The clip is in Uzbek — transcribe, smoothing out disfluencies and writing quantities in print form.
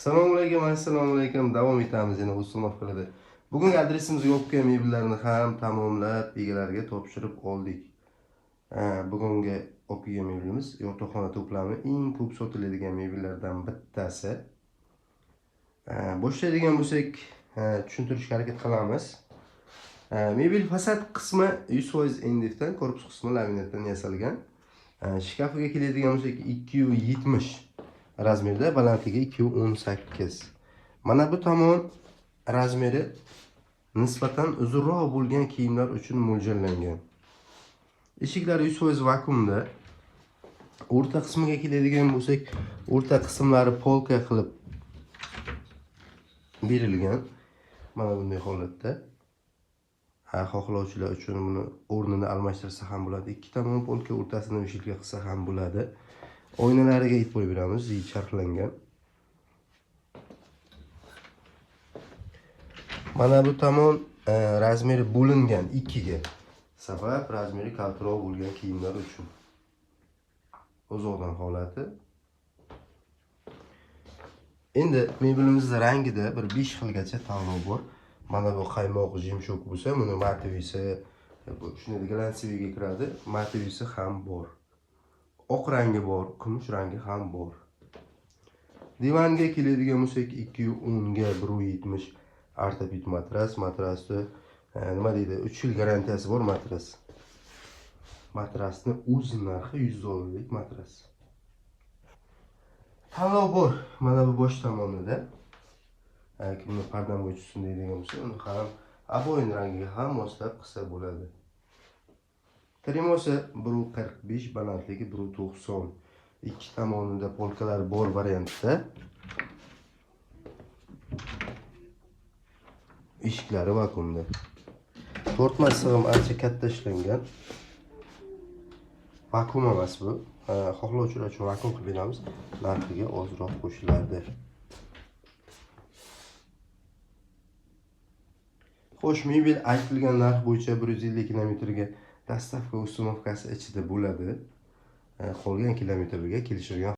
Assalomu alaykum. Davom etamiz yana Usumovlarda. Bugungi adresimiz yo'qqa mebellarni ham tamomlab egalariga topshirib oldik. Bugungi o'qigan mebelimiz yotoqxona to'plami eng ko'p sotiladigan mebellardan bittasi. Boshlaydigan bo'lsak, tushuntirishga harakat qilamiz. Mebel fasad qismi 100% NDFdan, korpus qismi laminatdan yasalgan. Shkafiga keladigan bo'lsak 270 razmerda, balandligi 218. Mana bu tomon razmeri nisbatan uzunroq bo'lgan kiyimlar uchun mo'ljallangan. Eshiklar 100% vakuumda. O'rta qismiga keladigan bo'lsak, o'rta qismlari polka qilib berilgan. Mana bunday holatda. Xohlovchilar uchun buni o'rnini almashtirsa ham bo'ladi. Ikki tomon polka o'rtasini vishilka qilsa ham bo'ladi. Oynalariga e'tibor beramiz, charxlangan. Mana bu tomon razmeri bo'lingan 2 ga. Sabab razmeri kaltroq bo'lgan kiyimlar uchun. O'zoqdan holati. Endi mebelimizning rangida bir 5 xilgacha tanlov bor. Mana bu qaymoq jimshok bo'lsa, buni mativisi, shunday glansiyaga kiradi. Mativisi ham bor. Oq rangi bor, kumush rangi ham bor. Divanga keladigan bo'lsak 210 ga 170 ortoped matras. Matrasni nima deydi? 3 yil garantiyasi bor matras. Matrasni o'z narxi 100 dollarlik matras. Tanlov bor. Mana bu bosh tomonida. Kimni pardam bo'ychisin deydigan bo'lsa, uni ham aboyin rangiga ham moslab qilsa bo'ladi. Tremosi 145, balandligi 190. Ikki tomonida polkalar bor variantda. Eshiklari vakuumda. Tortma sig'im ancha katta ishlangan. Vakuum emas bu. Xohlovchilar uchun vakuum qilib beramiz. Narxiga ozroq qo'shiladi. Xo'sh, mebel aytilgan narx bo'yicha 150 kilometrga dastavka ustunovkasi ichida bo'ladi. Qolgan kilometrga kelishilgan